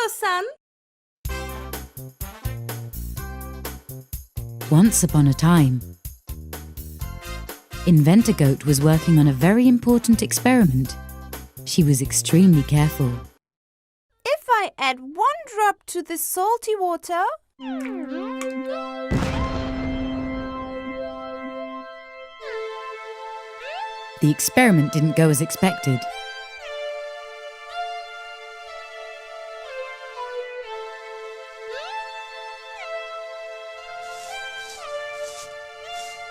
KONDOSAN. Once upon a time, Inventor Goat was working on a very important experiment. She was extremely careful. If I add 1 drop to the salty water, The experiment didn't go as expected.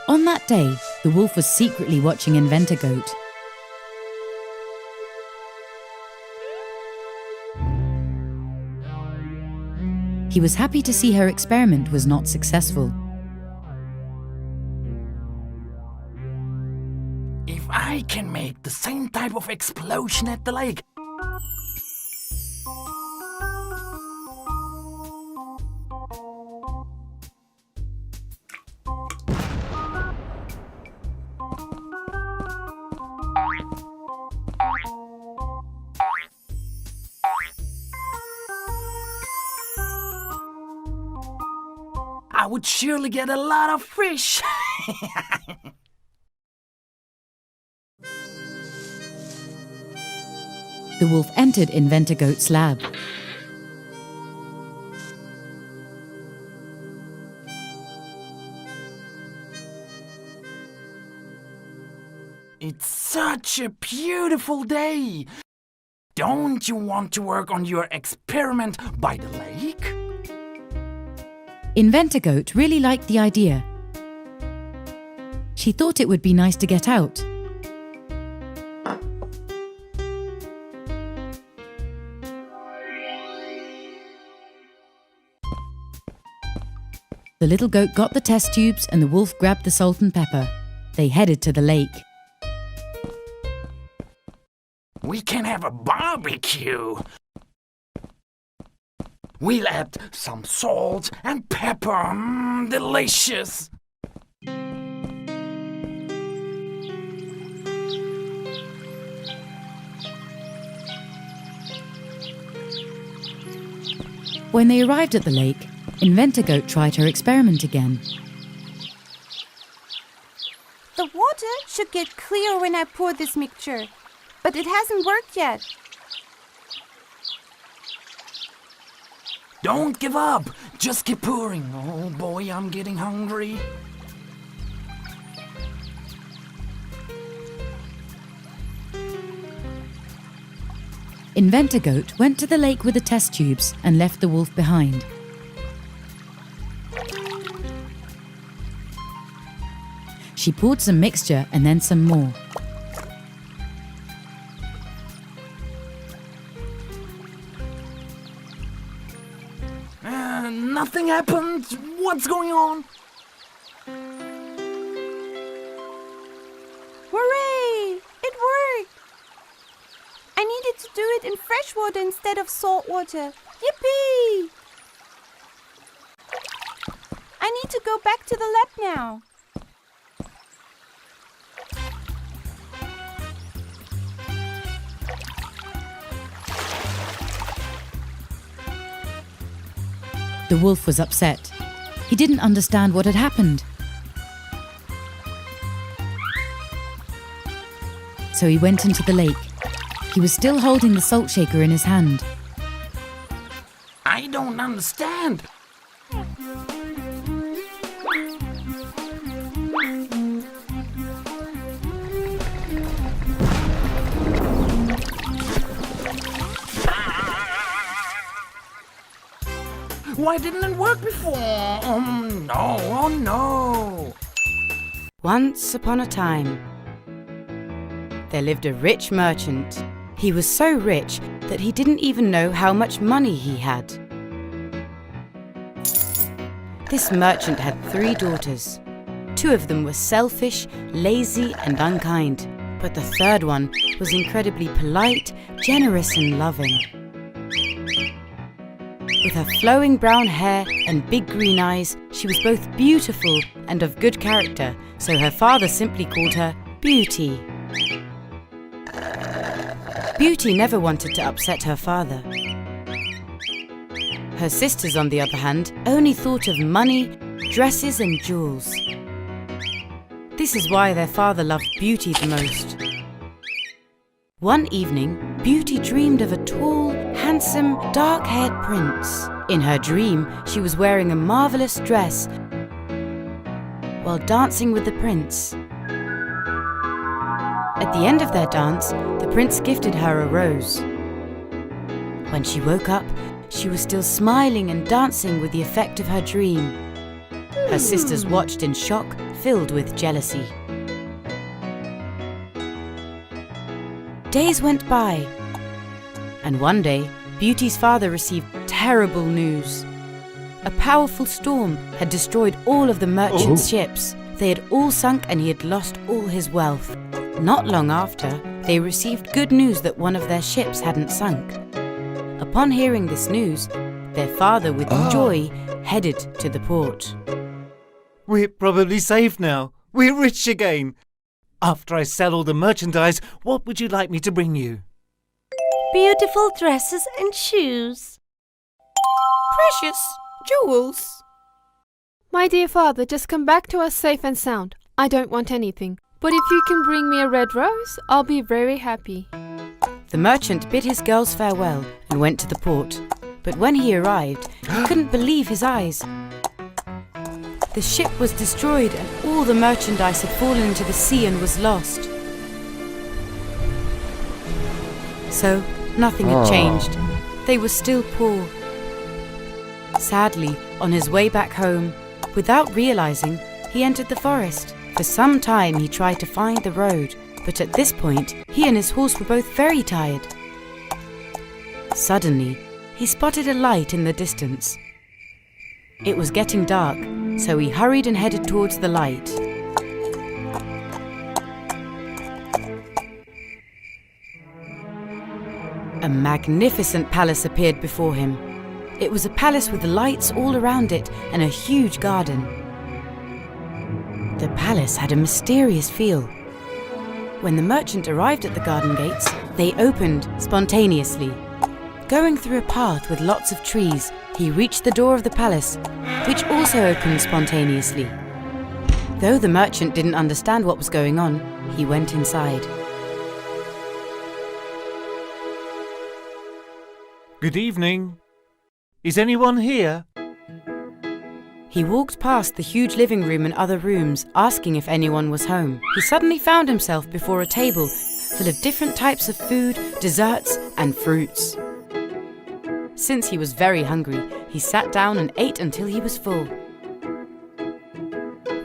On that day, the wolf was secretly watching Inventor Goat. He was happy to see her experiment was not successful. If I can make the same type of explosion at the lake, I would surely get a lot of fish. The wolf entered Inventor Goat's lab. It's such a beautiful day. Don't you want to work on your experiment by the lake? Inventor Goat really liked the idea. She thought it would be nice to get out. The little goat got the test tubes and the wolf grabbed the salt and pepper. They headed to the lake. We can have a barbecue. We'll add some salt and pepper. Delicious. When they arrived at the lake, Inventor Goat tried her experiment again. the water should get clear when I pour this mixture, but it hasn't worked yet. Don't give up. Just keep pouring. Oh boy, I'm getting hungry. Inventor Goat went to the lake with the test tubes and left the wolf behind. She poured some mixture and then some more. Nothing happened. What's going on? Hooray! It worked! I needed to do it in fresh water instead of salt water. Yippee! I need to go back to the lab now. The wolf was upset. He didn't understand what had happened. So he went into the lake. He was still holding the salt shaker in his hand. I don't understand. Why didn't it work before? No, oh no. Once upon a time, there lived a rich merchant. He was so rich that he didn't even know how much money he had. This merchant had 3 daughters. 2 of them were selfish, lazy, and unkind, but the third one was incredibly polite, generous, and loving. With her flowing brown hair and big green eyes, she was both beautiful and of good character, so her father simply called her Beauty. Beauty never wanted to upset her father. Her sisters, on the other hand, only thought of money, dresses and jewels. This is why their father loved Beauty the most. One evening, Beauty dreamed of a tall, handsome, dark-haired prince. In her dream, she was wearing a marvelous dress while dancing with the prince. At the end of their dance, the prince gifted her a rose. When she woke up, she was still smiling and dancing with the effect of her dream. Her sisters watched in shock, filled with jealousy. Days went by, and one day, Beauty's father received terrible news. A powerful storm had destroyed all of the merchant's ships. They had all sunk and he had lost all his wealth. Not long after, they received good news that one of their ships hadn't sunk. Upon hearing this news, their father, with joy, headed to the port. We're probably safe now. We're rich again. After I sell all the merchandise, what would you like me to bring you? Beautiful dresses and shoes. Precious jewels. My dear father, just come back to us safe and sound. I don't want anything. But if you can bring me a red rose, I'll be very happy. The merchant bid his girls farewell and went to the port. But when he arrived, he couldn't believe his eyes. The ship was destroyed and all the merchandise had fallen into the sea and was lost. So, nothing had changed. They were still poor. Sadly, on his way back home, without realizing, he entered the forest. For some time he tried to find the road, but at this point, he and his horse were both very tired. Suddenly, he spotted a light in the distance. It was getting dark, so he hurried and headed towards the light. A magnificent palace appeared before him. It was a palace with lights all around it and a huge garden. The palace had a mysterious feel. When the merchant arrived at the garden gates, they opened spontaneously. Going through a path with lots of trees, he reached the door of the palace, which also opened spontaneously. Though the merchant didn't understand what was going on, he went inside. Good evening. Is anyone here? He walked past the huge living room and other rooms, asking if anyone was home. He suddenly found himself before a table full of different types of food, desserts, and fruits. Since he was very hungry, he sat down and ate until he was full.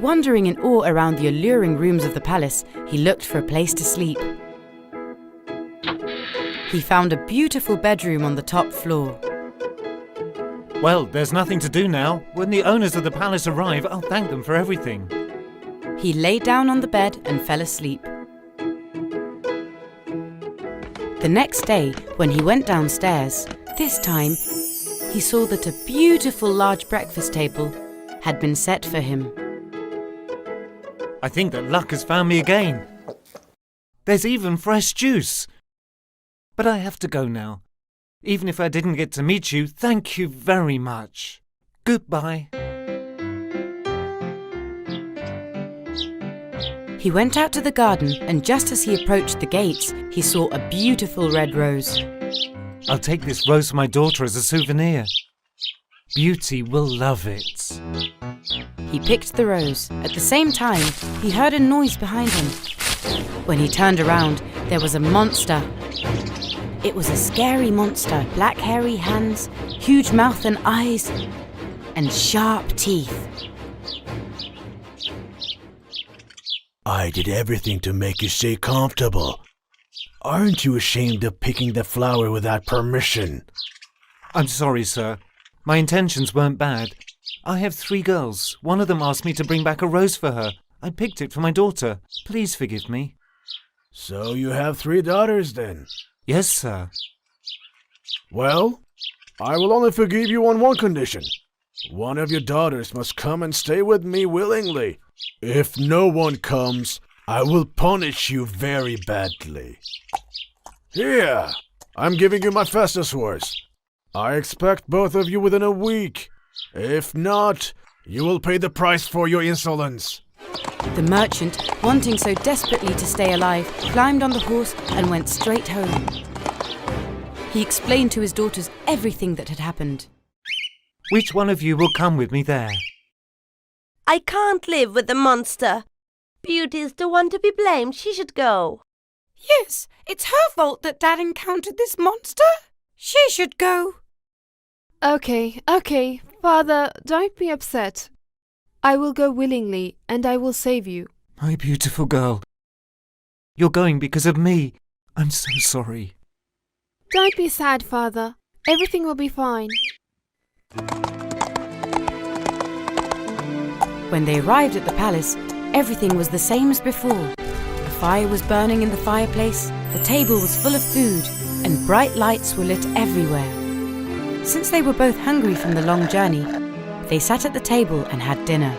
Wandering in awe around the alluring rooms of the palace, he looked for a place to sleep. He found a beautiful bedroom on the top floor. Well, there's nothing to do now. When the owners of the palace arrive, I'll thank them for everything. He lay down on the bed and fell asleep. The next day, when he went downstairs, this time, he saw that a beautiful large breakfast table had been set for him. I think that luck has found me again. There's even fresh juice. But I have to go now. Even if I didn't get to meet you, thank you very much. Goodbye. He went out to the garden, and just as he approached the gates, he saw a beautiful red rose. I'll take this rose for my daughter as a souvenir. Beauty will love it. He picked the rose. At the same time, he heard a noise behind him. When he turned around, there was a monster. It was a scary monster, black hairy hands, huge mouth and eyes, and sharp teeth. I did everything to make you stay comfortable. Aren't you ashamed of picking the flower without permission? I'm sorry, sir. My intentions weren't bad. I have 3 girls. One of them asked me to bring back a rose for her. I picked it for my daughter. Please forgive me. So you have 3 daughters then? Yes, sir. Well, I will only forgive you on one condition. One of your daughters must come and stay with me willingly. If no one comes, I will punish you very badly. Here, I'm giving you my fastest horse. I expect both of you within a week. If not, you will pay the price for your insolence. The merchant, wanting so desperately to stay alive, climbed on the horse and went straight home. He explained to his daughters everything that had happened. Which one of you will come with me there? I can't live with the monster. Beauty is the one to be blamed. She should go. Yes, it's her fault that Dad encountered this monster. She should go. Okay, Father, don't be upset. I will go willingly, and I will save you. My beautiful girl. You're going because of me. I'm so sorry. Don't be sad, Father. Everything will be fine. When they arrived at the palace, everything was the same as before. A fire was burning in the fireplace, the table was full of food, and bright lights were lit everywhere. Since they were both hungry from the long journey, they sat at the table and had dinner.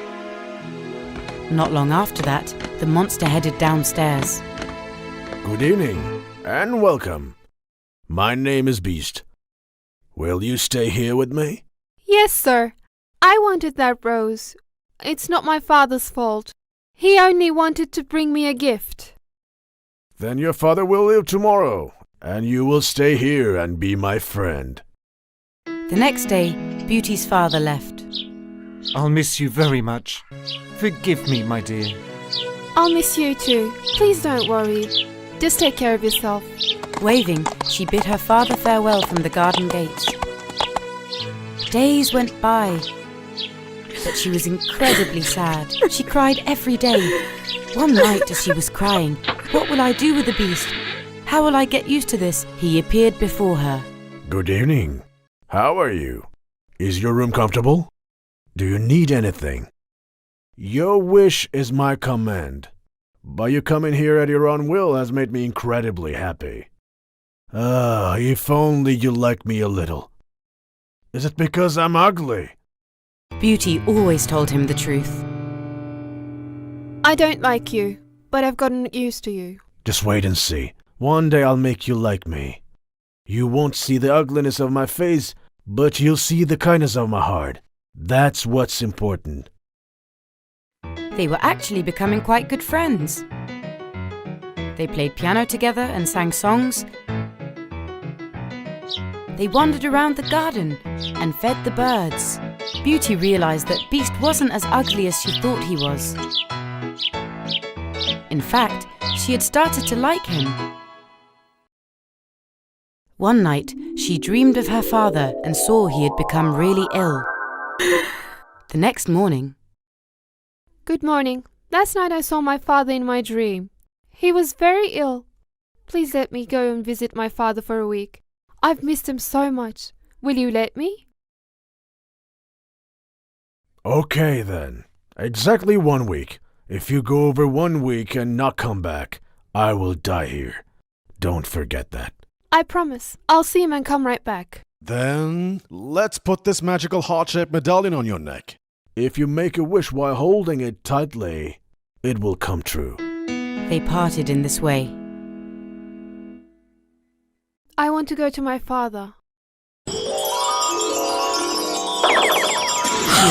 Not long after that, the monster headed downstairs. Good evening, and welcome. My name is Beast. Will you stay here with me? Yes, sir. I wanted that rose. It's not my father's fault. He only wanted to bring me a gift. Then your father will leave tomorrow, and you will stay here and be my friend. The next day, Beauty's father left. I'll miss you very much. Forgive me, my dear. I'll miss you too. Please don't worry. Just take care of yourself. Waving, she bid her father farewell from the garden gates. Days went by, but she was incredibly sad. She cried every day. One night as she was crying, "What will I do with the beast? How will I get used to this?" he appeared before her. Good evening. How are you? Is your room comfortable? Do you need anything? Your wish is my command. By you coming here at your own will has made me incredibly happy. If only you liked me a little. Is it because I'm ugly? Beauty always told him the truth. I don't like you, but I've gotten used to you. Just wait and see. One day I'll make you like me. You won't see the ugliness of my face, but you'll see the kindness of my heart. That's what's important. They were actually becoming quite good friends. They played piano together and sang songs. They wandered around the garden and fed the birds. Beauty realized that Beast wasn't as ugly as she thought he was. In fact, she had started to like him. One night, she dreamed of her father and saw he had become really ill. The next morning, Good morning. Last night I saw my father in my dream. He was very ill. Please let me go and visit my father for a week. I've missed him so much. Will you let me? Okay then. Exactly 1 week. If you go over 1 week and not come back, I will die here. Don't forget that. I promise. I'll see him and come right back. Then, let's put this magical heart-shaped medallion on your neck. If you make a wish while holding it tightly, it will come true. they parted in this way. I want to go to my father. She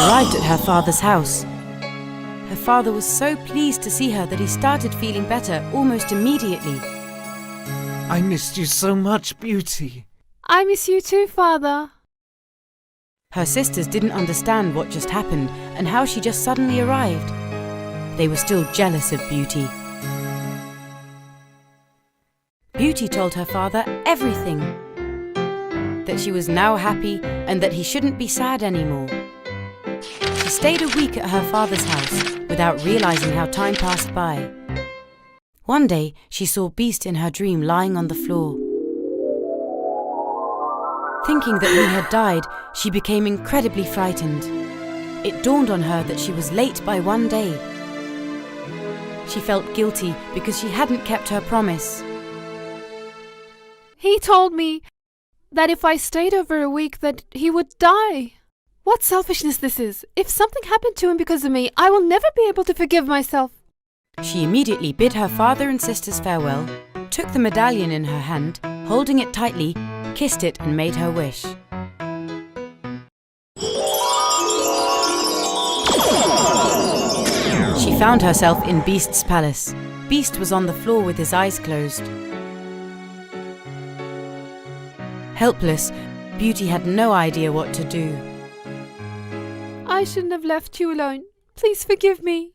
arrived at her father's house. Her father was so pleased to see her that he started feeling better almost immediately. I missed you so much, Beauty. I miss you too, Father. Her sisters didn't understand what just happened and how she just suddenly arrived. They were still jealous of Beauty. Beauty told her father everything. That she was now happy and that he shouldn't be sad anymore. She stayed a week at her father's house without realizing how time passed by. One day, she saw Beast in her dream lying on the floor. Thinking that he had died, she became incredibly frightened. It dawned on her that she was late by 1 day. She felt guilty because she hadn't kept her promise. He told me that if I stayed over a week that he would die. What selfishness this is. If something happened to him because of me, I will never be able to forgive myself. She immediately bid her father and sisters farewell, took the medallion in her hand, holding it tightly, kissed it and made her wish. found herself in Beast's palace. Beast was on the floor with his eyes closed. Helpless, Beauty had no idea what to do. I shouldn't have left you alone. Please forgive me.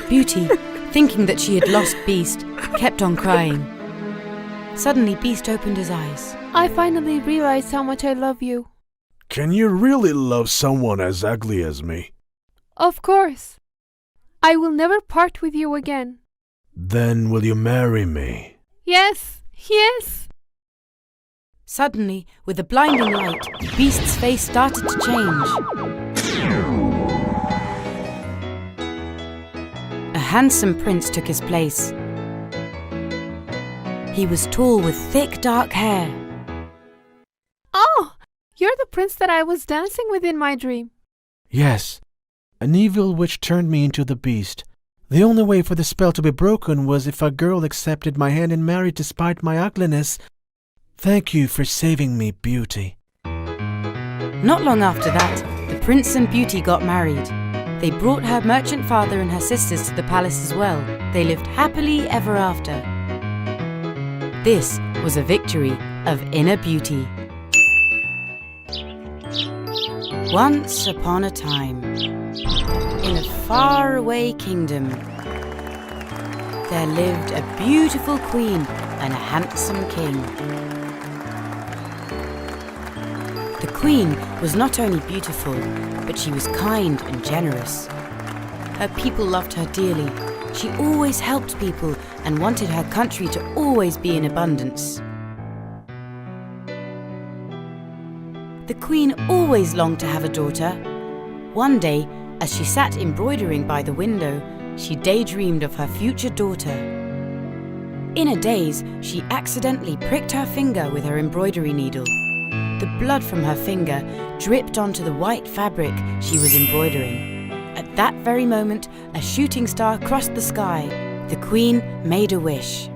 Beauty, thinking that she had lost Beast, kept on crying. Suddenly, Beast opened his eyes. I finally realized how much I love you. Can you really love someone as ugly as me? Of course. I will never part with you again. Then will you marry me? Yes, yes. Suddenly, with a blinding light, Beast's face started to change. A handsome prince took his place. He was tall with thick dark hair. Oh, you're the prince that I was dancing with in my dream. Yes. An evil witch turned me into the beast. The only way for the spell to be broken was if a girl accepted my hand and married despite my ugliness. Thank you for saving me, Beauty. Not long after that, the prince and Beauty got married. They brought her merchant father and her sisters to the palace as well. They lived happily ever after. This was a victory of inner beauty. Once upon a time, in a faraway kingdom, there lived a beautiful queen and a handsome king. The queen was not only beautiful, but she was kind and generous. Her people loved her dearly. She always helped people and wanted her country to always be in abundance. The queen always longed to have a daughter. One day, as she sat embroidering by the window, she daydreamed of her future daughter. In a daze, she accidentally pricked her finger with her embroidery needle. The blood from her finger dripped onto the white fabric she was embroidering. At that very moment, a shooting star crossed the sky. The queen made a wish.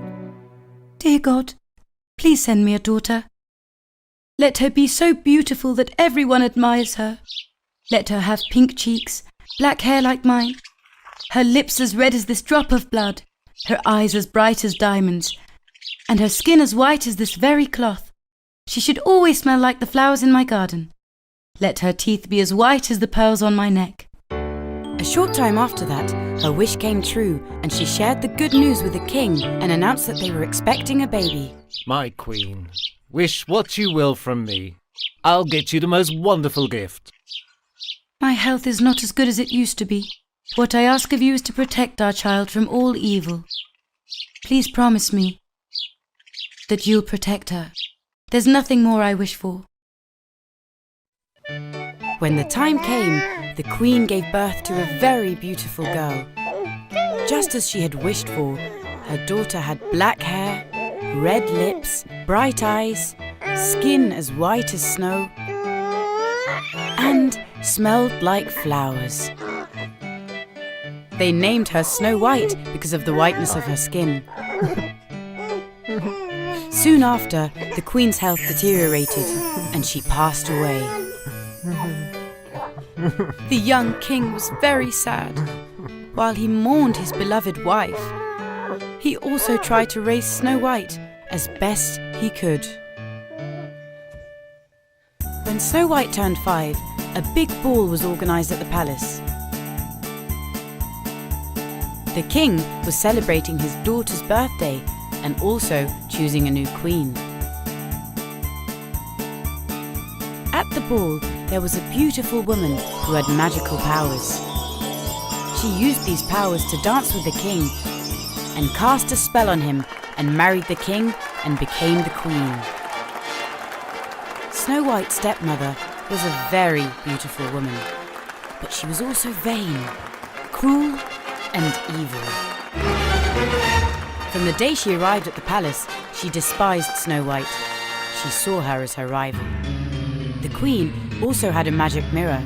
Dear God, please send me a daughter. Let her be so beautiful that everyone admires her. Let her have pink cheeks, black hair like mine, her lips as red as this drop of blood, her eyes as bright as diamonds, and her skin as white as this very cloth. She should always smell like the flowers in my garden. Let her teeth be as white as the pearls on my neck. A short time after that, her wish came true, and she shared the good news with the king and announced that they were expecting a baby. My queen, wish what you will from me. I'll get you the most wonderful gift. My health is not as good as it used to be. What I ask of you is to protect our child from all evil. Please promise me that you'll protect her. There's nothing more I wish for. When the time came, the queen gave birth to a very beautiful girl. Just as she had wished for, her daughter had black hair, red lips, bright eyes, skin as white as snow, and smelled like flowers. They named her Snow White because of the whiteness of her skin. Soon after, the queen's health deteriorated and she passed away. The young king was very sad. While he mourned his beloved wife, he also tried to raise Snow White as best he could. When Snow White turned 5, a big ball was organised at the palace. The king was celebrating his daughter's birthday and also choosing a new queen. At the ball, there was a beautiful woman who had magical powers. She used these powers to dance with the king and cast a spell on him and married the king and became the queen. Snow White's stepmother was a very beautiful woman, but she was also vain, cruel, and evil. From the day she arrived at the palace, she despised Snow White. She saw her as her rival. The queen also had a magic mirror.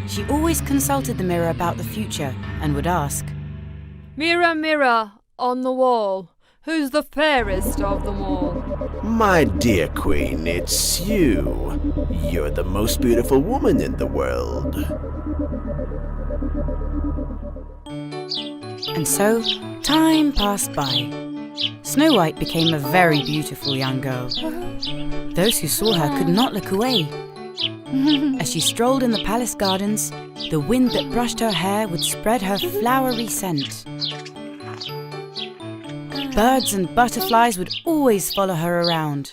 She always consulted the mirror about the future and would ask, Mirror, mirror on the wall, who's the fairest of them all? My dear queen, it's you. You're the most beautiful woman in the world. And so, time passed by. Snow White became a very beautiful young girl. Those who saw her could not look away. As she strolled in the palace gardens, the wind that brushed her hair would spread her flowery scent. Birds and butterflies would always follow her around.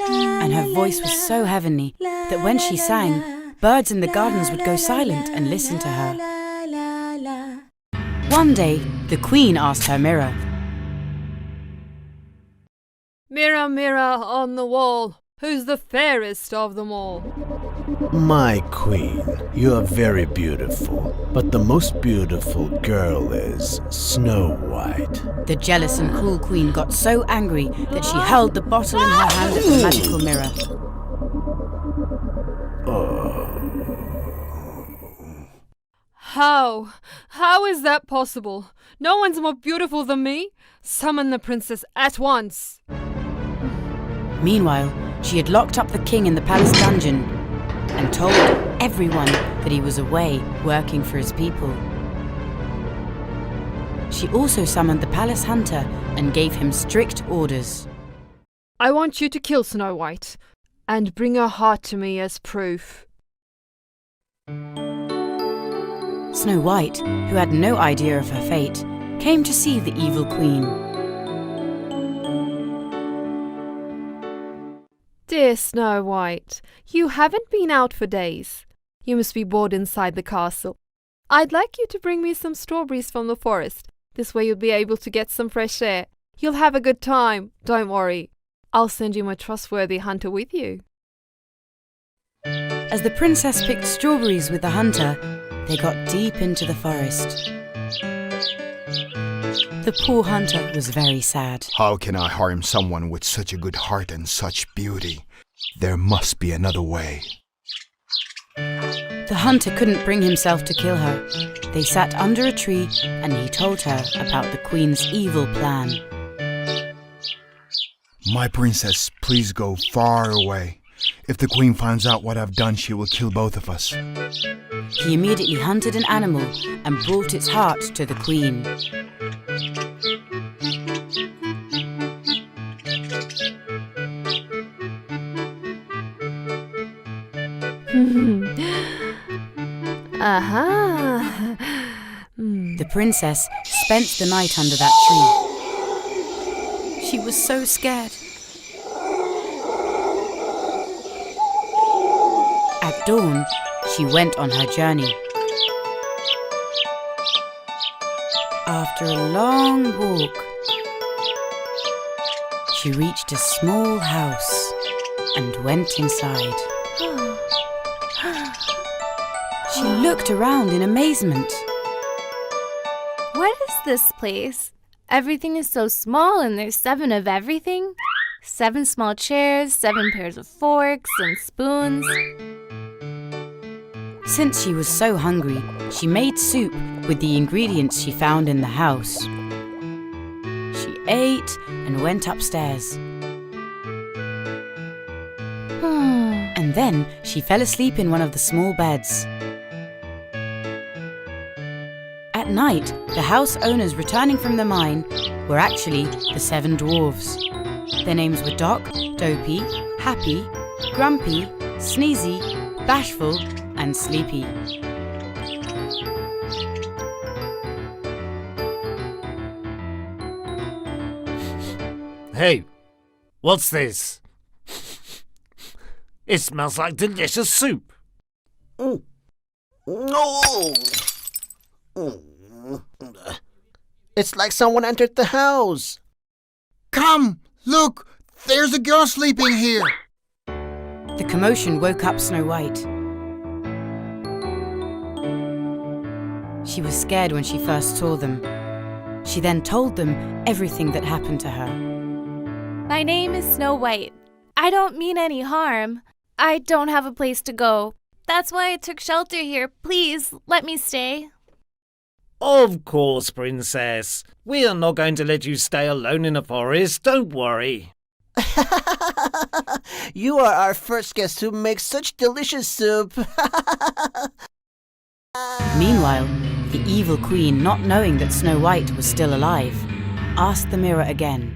And her voice was so heavenly that when she sang, birds in the gardens would go silent and listen to her. One day, the Queen asked her mirror, Mirror, mirror on the wall, who's the fairest of them all? My queen, you are very beautiful, but the most beautiful girl is Snow White. The jealous and cruel Queen got so angry that she hurled the bottle in her hand at the magical mirror. How is that possible? No one's more beautiful than me. Summon the princess at once. Meanwhile, she had locked up the king in the palace dungeon and told everyone that he was away working for his people. She also summoned the palace hunter and gave him strict orders. I want you to kill Snow White and bring her heart to me as proof. Snow White, who had no idea of her fate, came to see the evil queen. Dear Snow White, you haven't been out for days. You must be bored inside the castle. I'd like you to bring me some strawberries from the forest. This way you'll be able to get some fresh air. You'll have a good time, don't worry. I'll send you my trustworthy hunter with you. As the princess picked strawberries with the hunter, they got deep into the forest. The poor hunter was very sad. How can I harm someone with such a good heart and such beauty? There must be another way. The hunter couldn't bring himself to kill her. They sat under a tree and he told her about the queen's evil plan. My princess, please go far away. If the queen finds out what I've done, she will kill both of us. He immediately hunted an animal and brought its heart to the queen. Aha! The princess spent the night under that tree. She was so scared. At dawn, she went on her journey. After a long walk, she reached a small house and went inside. She looked around in amazement. What is this place? Everything is so small and there's 7 of everything. 7 small chairs, 7 pairs of forks and spoons. Since she was so hungry, she made soup with the ingredients she found in the house. She ate and went upstairs. And then she fell asleep in one of the small beds. At night, the house owners returning from the mine were actually the 7 dwarves. Their names were Doc, Dopey, Happy, Grumpy, Sneezy, Bashful, and Sleepy. Hey, what's this? It smells like delicious soup. No! It's like someone entered the house. Come, look, there's a girl sleeping here. The commotion woke up Snow White. She was scared when she first saw them. She then told them everything that happened to her. My name is Snow White. I don't mean any harm. I don't have a place to go. That's why I took shelter here. Please, let me stay. Of course, Princess. We are not going to let you stay alone in a forest. Don't worry. You are our first guest who makes such delicious soup. Meanwhile, The evil queen, not knowing that Snow White was still alive, asked the mirror again.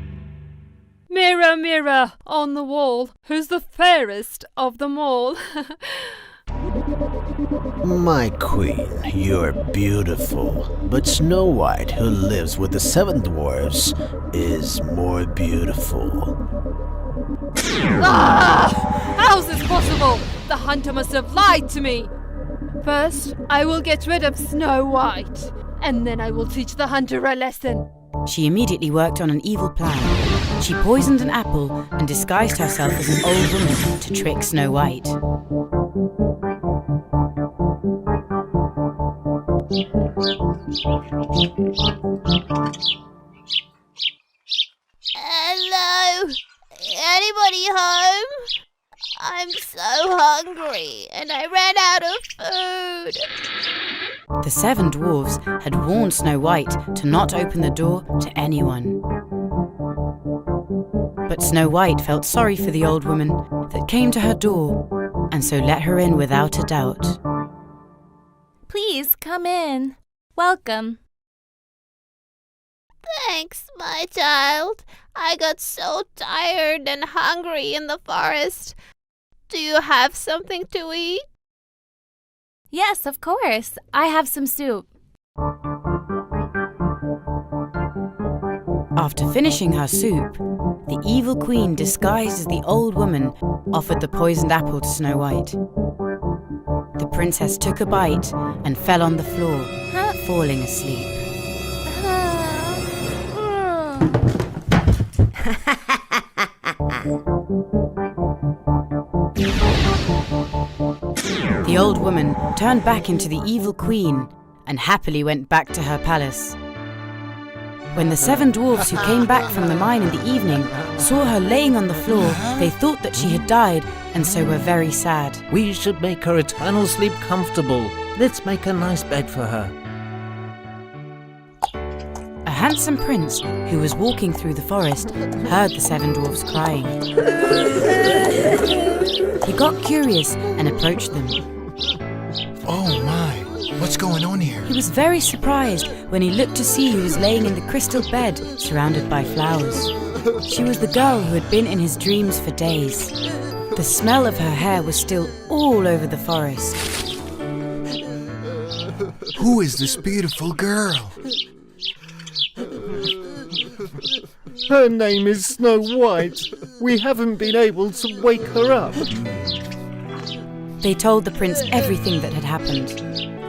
Mirror, mirror on the wall, who's the fairest of them all? My queen, you're beautiful, but Snow White, who lives with the 7 dwarfs, is more beautiful. Ah! How's this possible? The hunter must have lied to me. First, I will get rid of Snow White, and then I will teach the hunter a lesson. She immediately worked on an evil plan. She poisoned an apple and disguised herself as an old woman to trick Snow White. Hello? Anybody home? I'm so hungry and I ran out of food. The 7 dwarfs had warned Snow White to not open the door to anyone. But Snow White felt sorry for the old woman that came to her door, and so let her in without a doubt. Please come in. Welcome. Thanks, my child. I got so tired and hungry in the forest. Do you have something to eat? Yes, of course. I have some soup. After finishing her soup, the evil queen, disguised as the old woman, offered the poisoned apple to Snow White. The princess took a bite and fell on the floor, falling asleep. The old woman turned back into the evil queen and happily went back to her palace. When the 7 dwarfs who came back from the mine in the evening saw her laying on the floor, they thought that she had died and so were very sad. We should make her eternal sleep comfortable. Let's make a nice bed for her. A handsome prince who was walking through the forest heard the 7 dwarfs crying. He got curious and approached them. Oh my, what's going on here? He was very surprised when he looked to see who was laying in the crystal bed surrounded by flowers. She was the girl who had been in his dreams for days. The smell of her hair was still all over the forest. Who is this beautiful girl? Her name is Snow White. We haven't been able to wake her up. They told the prince everything that had happened.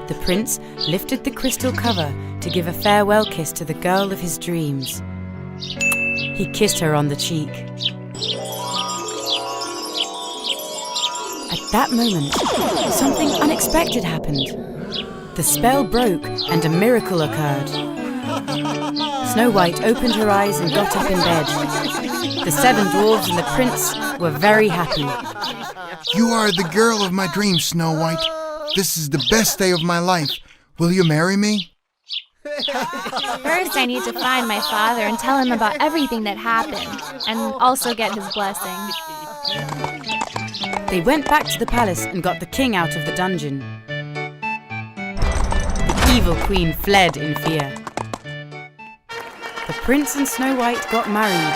The prince lifted the crystal cover to give a farewell kiss to the girl of his dreams. He kissed her on the cheek. At that moment, something unexpected happened. The spell broke and a miracle occurred. Snow White opened her eyes and got up in bed. The 7 dwarves and the prince were very happy. You are the girl of my dreams, Snow White. This is the best day of my life. Will you marry me? First, I need to find my father and tell him about everything that happened, and also get his blessing. They went back to the palace and got the king out of the dungeon. The evil queen fled in fear. The prince and Snow White got married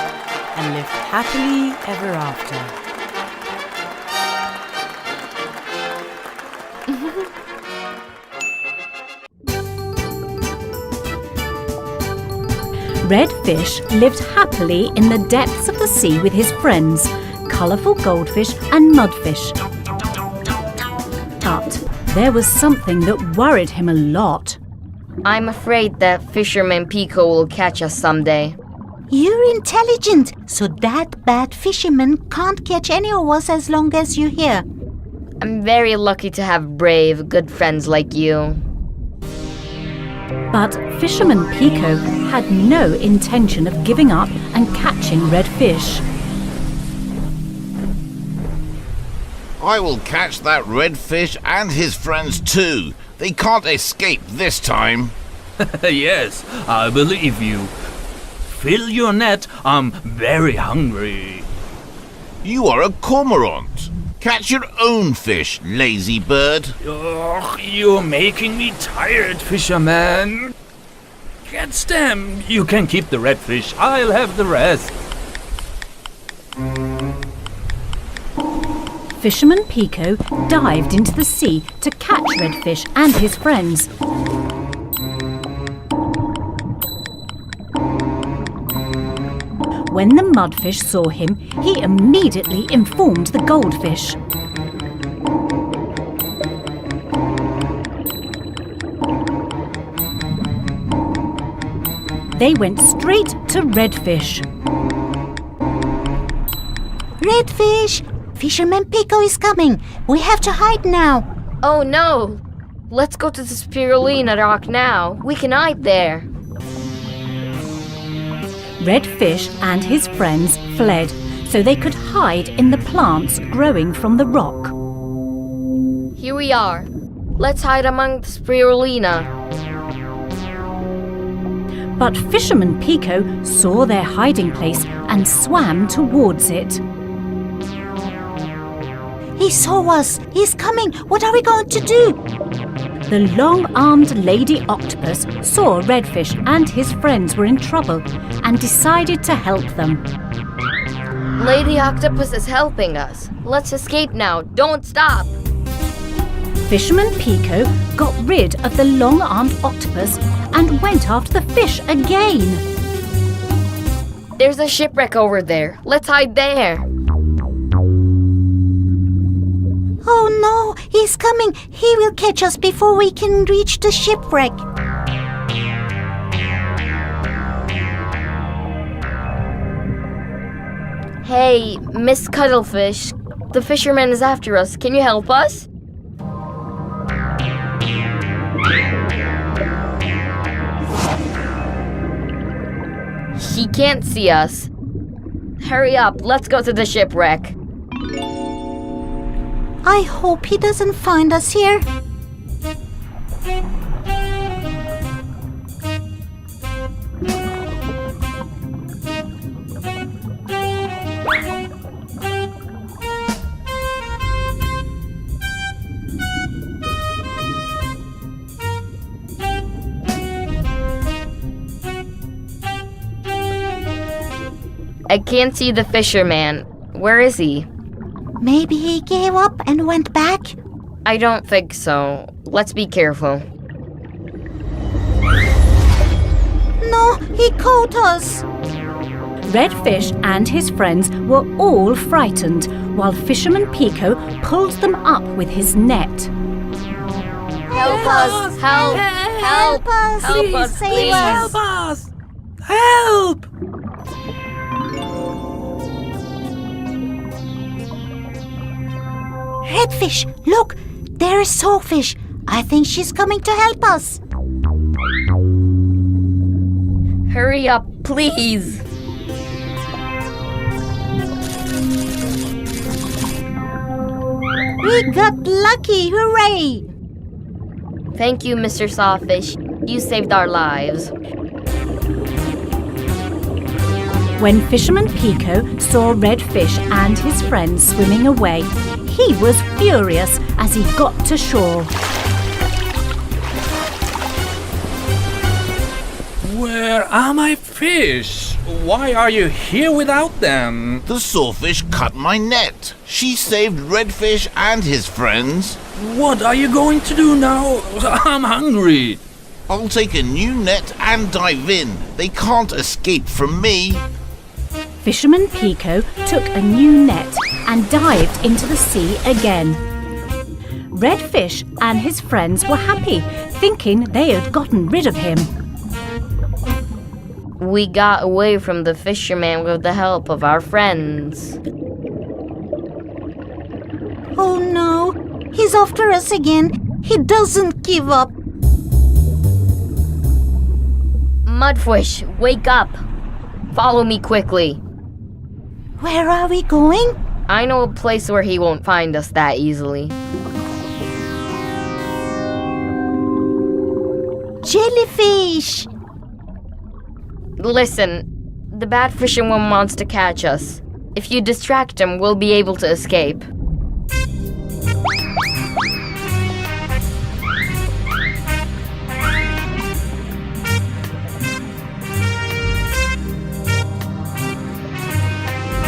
and lived happily ever after. Red Fish lived happily in the depths of the sea with his friends, colourful goldfish and mudfish. But there was something that worried him a lot. I'm afraid that fisherman Pico will catch us someday. You're intelligent, so that bad fisherman can't catch any of us as long as you're here. I'm very lucky to have brave, good friends like you. But Fisherman Pico had no intention of giving up and catching red fish. I will catch that red fish and his friends too. They can't escape this time. Yes, I believe you. Fill your net, I'm very hungry. You are a cormorant. Catch your own fish, lazy bird. Oh, you're making me tired, fisherman. Catch them. You can keep the redfish. I'll have the rest. Fisherman Pico dived into the sea to catch Redfish and his friends. When the mudfish saw him, he immediately informed the goldfish. They went straight to Redfish. Redfish! Fisherman Pico is coming. We have to hide now. Oh no! Let's go to the Spirulina rock now. We can hide there. Redfish and his friends fled so they could hide in the plants growing from the rock. Here we are. Let's hide among the Spirulina. But Fisherman Pico saw their hiding place and swam towards it. He saw us. He's coming. What are we going to do? The long-armed lady octopus saw Redfish and his friends were in trouble and decided to help them. Lady Octopus is helping us. Let's escape now. Don't stop. Fisherman Pico got rid of the long-armed octopus and went after the fish again. There's a shipwreck over there. Let's hide there. Oh no, he's coming. He will catch us before we can reach the shipwreck. Hey, Miss Cuttlefish. The fisherman is after us. Can you help us? He can't see us. Hurry up, let's go to the shipwreck. I hope he doesn't find us here. I can't see the fisherman. Where is he? Maybe he gave up and went back? I don't think so. Let's be careful. No, he caught us. Redfish and his friends were all frightened while Fisherman Pico pulled them up with his net. Help us! Help! Help us! Help us! Save us! Help us! Help! Redfish, look! There is Sawfish. I think she's coming to help us. Hurry up, please! We got lucky! Hooray! Thank you, Mr. Sawfish. You saved our lives. When Fisherman Pico saw Redfish and his friends swimming away, he was furious as he got to shore. Where are my fish? Why are you here without them? The sawfish cut my net. She saved Redfish and his friends. What are you going to do now? I'm hungry. I'll take a new net and dive in. They can't escape from me. Fisherman Pico took a new net and dived into the sea again. Redfish and his friends were happy, thinking they had gotten rid of him. We got away from the fisherman with the help of our friends. Oh no, he's after us again. He doesn't give up. Mudfish, wake up! Follow me quickly. Where are we going? I know a place where he won't find us that easily. Jellyfish! Listen, the bad fisherman wants to catch us. If you distract him, we'll be able to escape.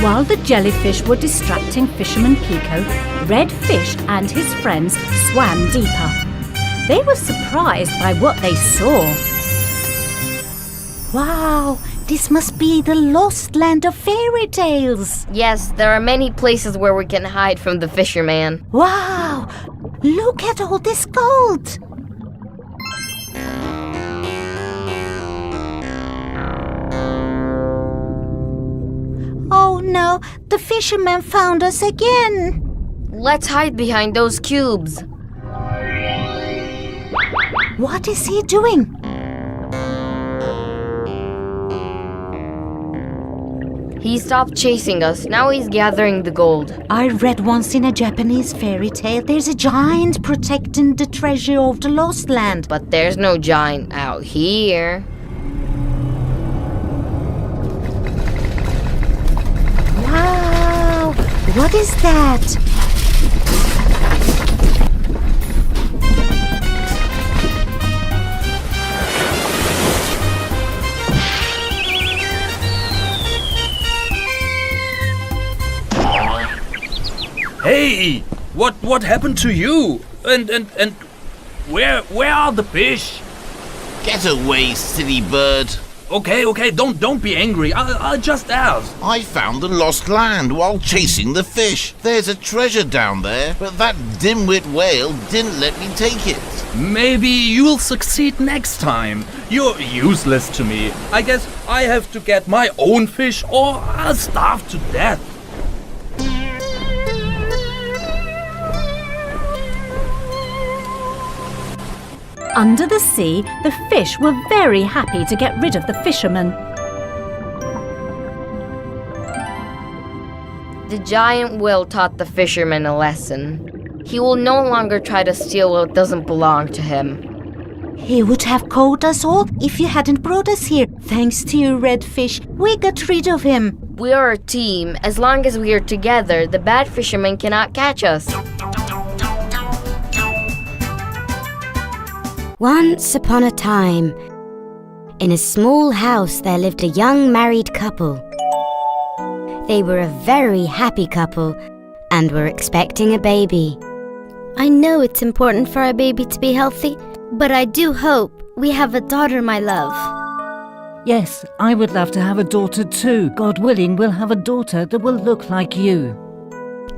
While the jellyfish were distracting Fisherman Pico, Red Fish and his friends swam deeper. They were surprised by what they saw. Wow, this must be the lost land of fairy tales. Yes, there are many places where we can hide from the fisherman. Wow, look at all this gold. Oh no, the fisherman found us again. Let's hide behind those cubes. What is he doing? He stopped chasing us. Now he's gathering the gold. I read once in a Japanese fairy tale there's a giant protecting the treasure of the lost land. But there's no giant out here. Wow! What is that? Hey, what happened to you? And where are the fish? Get away, silly bird. Okay, don't be angry. I'll just ask. I found the lost land while chasing the fish. There's a treasure down there, but that dimwit whale didn't let me take it. Maybe you'll succeed next time. You're useless to me. I guess I have to get my own fish or I'll starve to death. Under the sea, the fish were very happy to get rid of the fisherman. The giant whale taught the fisherman a lesson. He will no longer try to steal what doesn't belong to him. He would have caught us all if you hadn't brought us here. Thanks to you, Red Fish, we got rid of him. We are a team. As long as we are together, the bad fisherman cannot catch us. Once upon a time, in a small house there lived a young married couple. They were a very happy couple and were expecting a baby. I know it's important for our baby to be healthy, but I do hope we have a daughter, my love. Yes, I would love to have a daughter too. God willing, we'll have a daughter that will look like you.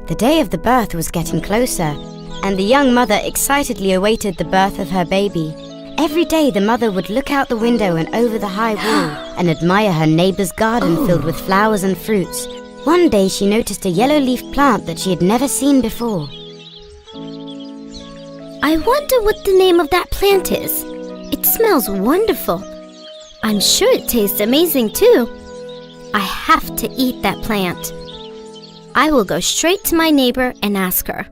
The day of the birth was getting closer, and the young mother excitedly awaited the birth of her baby. Every day the mother would look out the window and over the high wall and admire her neighbor's garden filled with flowers and fruits. One day she noticed a yellow-leafed plant that she had never seen before. I wonder what the name of that plant is. It smells wonderful. I'm sure it tastes amazing too. I have to eat that plant. I will go straight to my neighbor and ask her.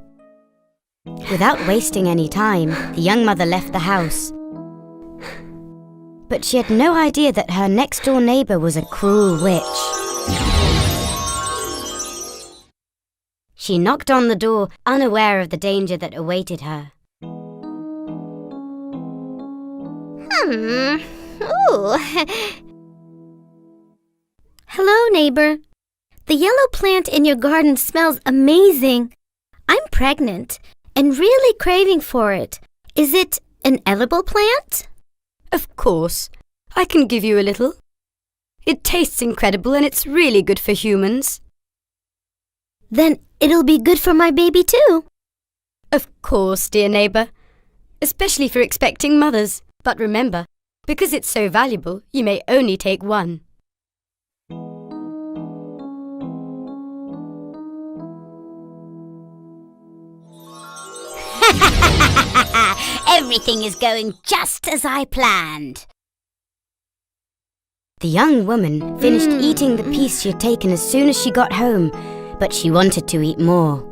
Without wasting any time, the young mother left the house. But she had no idea that her next-door neighbor was a cruel witch. She knocked on the door, unaware of the danger that awaited her. Ooh. Hello, neighbor. The yellow plant in your garden smells amazing. I'm pregnant and really craving for it. Is it an edible plant? Of course. I can give you a little. It tastes incredible and it's really good for humans. Then it'll be good for my baby too. Of course, dear neighbour. Especially for expecting mothers. But remember, because it's so valuable, you may only take one. Everything is going just as I planned. The young woman finished eating the piece she had taken as soon as she got home, but she wanted to eat more.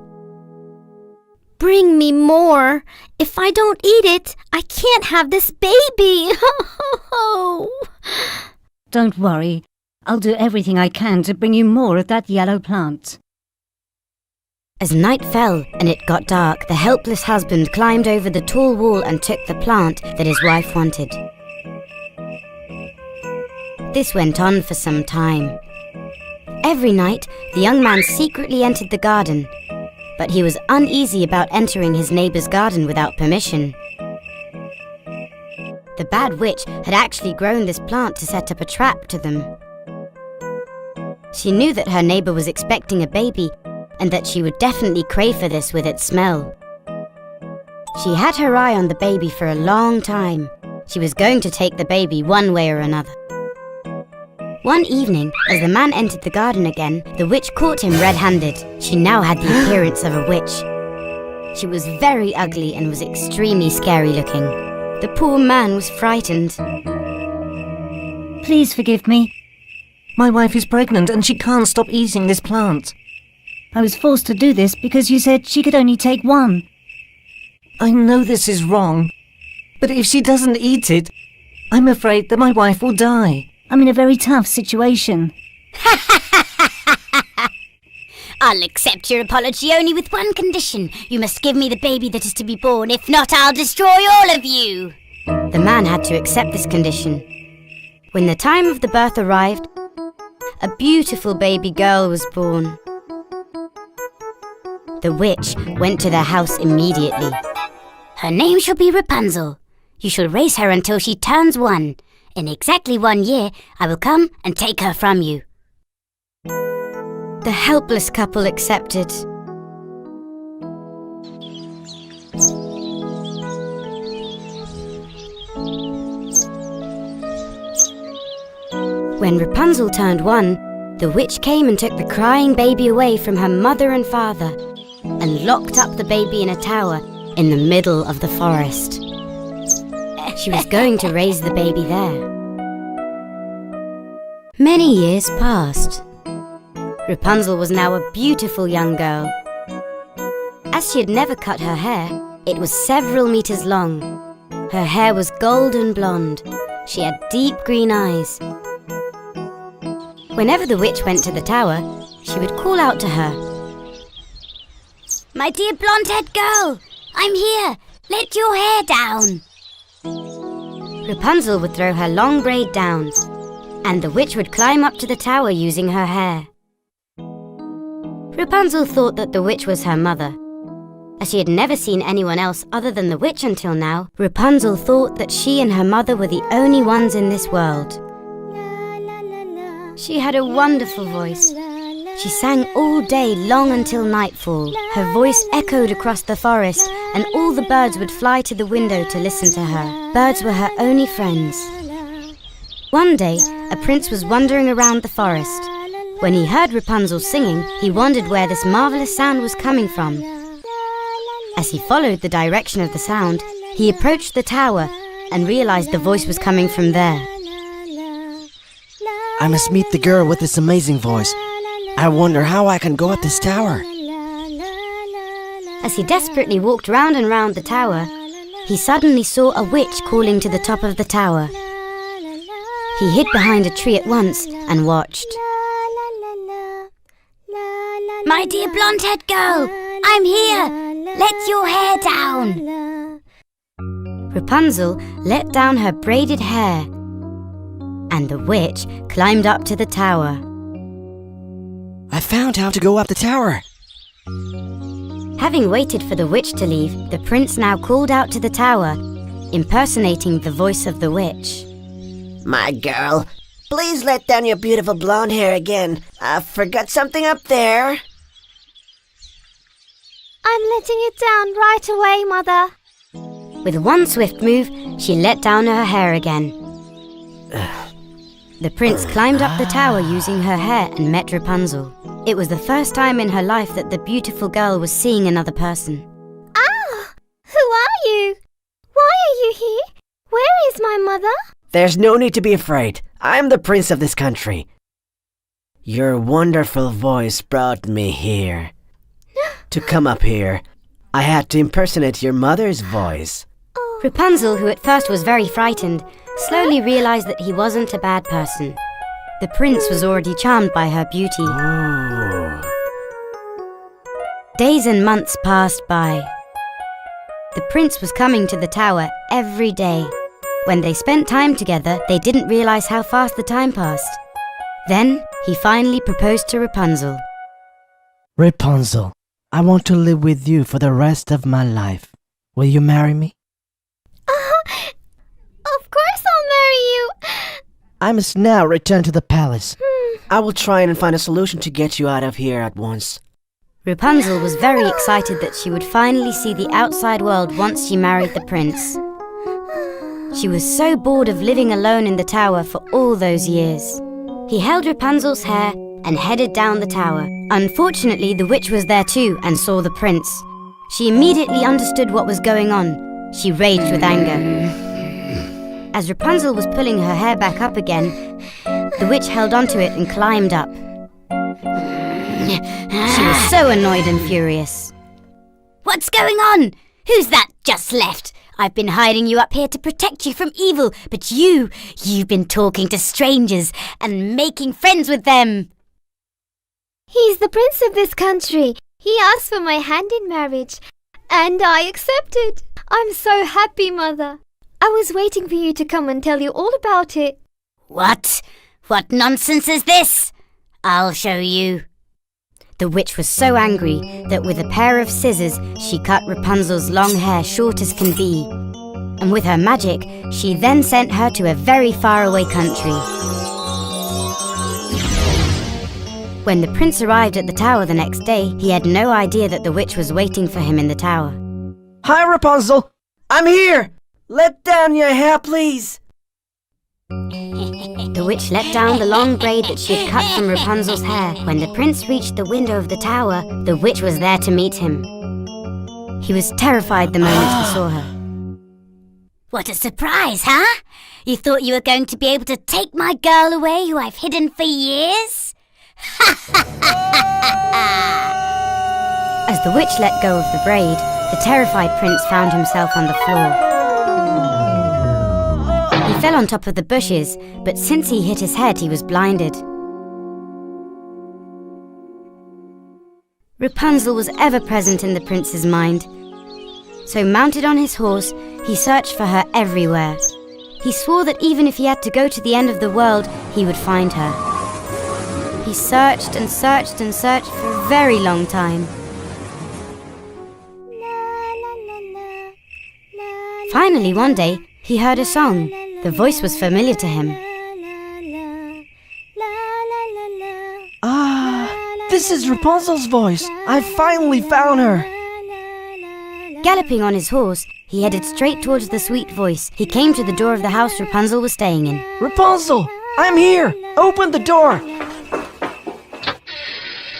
Bring me more. If I don't eat it, I can't have this baby. Don't worry. I'll do everything I can to bring you more of that yellow plant. As night fell and it got dark, the helpless husband climbed over the tall wall and took the plant that his wife wanted. This went on for some time. Every night, the young man secretly entered the garden, but he was uneasy about entering his neighbor's garden without permission. The bad witch had actually grown this plant to set up a trap to them. She knew that her neighbor was expecting a baby and that she would definitely crave for this with its smell. She had her eye on the baby for a long time. She was going to take the baby one way or another. One evening, as the man entered the garden again, the witch caught him red-handed. She now had the appearance of a witch. She was very ugly and was extremely scary-looking. The poor man was frightened. Please forgive me. My wife is pregnant and she can't stop eating this plant. I was forced to do this because you said she could only take one. I know this is wrong, but if she doesn't eat it, I'm afraid that my wife will die. I'm in a very tough situation. I'll accept your apology only with one condition. You must give me the baby that is to be born. If not, I'll destroy all of you. The man had to accept this condition. When the time of the birth arrived, a beautiful baby girl was born. The witch went to their house immediately. Her name shall be Rapunzel. You shall raise her until she turns 1. In exactly 1 year, I will come and take her from you. The helpless couple accepted. When Rapunzel turned 1, the witch came and took the crying baby away from her mother and father and locked up the baby in a tower in the middle of the forest. She was going to raise the baby there. Many years passed. Rapunzel was now a beautiful young girl. As she had never cut her hair, it was several meters long. Her hair was golden blonde. She had deep green eyes. Whenever the witch went to the tower, she would call out to her. "My dear blonde-haired girl, I'm here. Let your hair down." Rapunzel would throw her long braid down, and the witch would climb up to the tower using her hair. Rapunzel thought that the witch was her mother. As she had never seen anyone else other than the witch until now, Rapunzel thought that she and her mother were the only ones in this world. She had a wonderful voice. She sang all day long until nightfall. Her voice echoed across the forest, and all the birds would fly to the window to listen to her. Birds were her only friends. One day, a prince was wandering around the forest. When he heard Rapunzel singing, he wondered where this marvelous sound was coming from. As he followed the direction of the sound, he approached the tower and realized the voice was coming from there. I must meet the girl with this amazing voice. I wonder how I can go up this tower. As he desperately walked round and round the tower, he suddenly saw a witch calling to the top of the tower. He hid behind a tree at once and watched. "My dear blonde-haired girl, I'm here. Let your hair down." Rapunzel let down her braided hair, and the witch climbed up to the tower. I found how to go up the tower. Having waited for the witch to leave, the prince now called out to the tower, impersonating the voice of the witch. My girl, please let down your beautiful blonde hair again. I forgot something up there. I'm letting it down right away, Mother. With one swift move, she let down her hair again. The prince climbed up the tower using her hair and met Rapunzel. It was the first time in her life that the beautiful girl was seeing another person. Ah! Who are you? Why are you here? Where is my mother? There's no need to be afraid. I'm the prince of this country. Your wonderful voice brought me here. To come up here, I had to impersonate your mother's voice. Rapunzel, who at first was very frightened, slowly realized that he wasn't a bad person. The prince was already charmed by her beauty. Days and months passed by. The prince was coming to the tower every day. When they spent time together, they didn't realize how fast the time passed. Then he finally proposed to Rapunzel. Rapunzel, I want to live with you for the rest of my life. Will you marry me? Of course I'll marry you. I must now return to the palace. I will try and find a solution to get you out of here at once. Rapunzel was very excited that she would finally see the outside world once she married the prince. She was so bored of living alone in the tower for all those years. He held Rapunzel's hair and headed down the tower. Unfortunately, the witch was there too and saw the prince. She immediately understood what was going on. She raged with anger. As Rapunzel was pulling her hair back up again, the witch held onto it and climbed up. She was so annoyed and furious. What's going on? Who's that just left? I've been hiding you up here to protect you from evil, but you've been talking to strangers and making friends with them. He's the prince of this country. He asked for my hand in marriage, and I accepted. I'm so happy, Mother. I was waiting for you to come and tell you all about it. What? What nonsense is this? I'll show you. The witch was so angry that with a pair of scissors she cut Rapunzel's long hair short as can be. And with her magic, she then sent her to a very faraway country. When the prince arrived at the tower the next day, he had no idea that the witch was waiting for him in the tower. Hi, Rapunzel! I'm here! Let down your hair, please! The witch let down the long braid that she had cut from Rapunzel's hair. When the prince reached the window of the tower, the witch was there to meet him. He was terrified the moment he saw her. What a surprise, huh? You thought you were going to be able to take my girl away who I've hidden for years? As the witch let go of the braid, the terrified prince found himself on the floor. He fell on top of the bushes, but since he hit his head, he was blinded. Rapunzel was ever present in the prince's mind. So mounted on his horse, he searched for her everywhere. He swore that even if he had to go to the end of the world, he would find her. He searched and searched and searched for a very long time. Finally, one day, he heard a song. The voice was familiar to him. This is Rapunzel's voice. I finally found her. Galloping on his horse, he headed straight towards the sweet voice. He came to the door of the house Rapunzel was staying in. Rapunzel, I'm here. Open the door.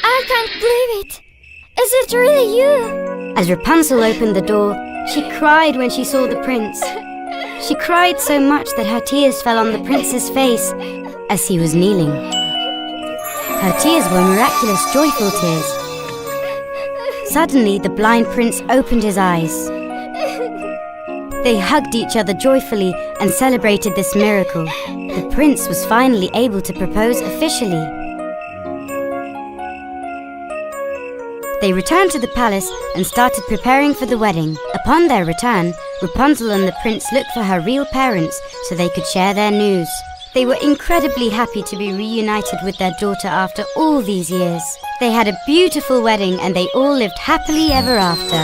I can't believe it. Is it really you? As Rapunzel opened the door, she cried when she saw the prince. She cried so much that her tears fell on the prince's face as he was kneeling. Her tears were miraculous, joyful tears. Suddenly, the blind prince opened his eyes. They hugged each other joyfully and celebrated this miracle. The prince was finally able to propose officially. They returned to the palace and started preparing for the wedding. Upon their return, Rapunzel and the prince looked for her real parents so they could share their news. They were incredibly happy to be reunited with their daughter after all these years. They had a beautiful wedding and they all lived happily ever after.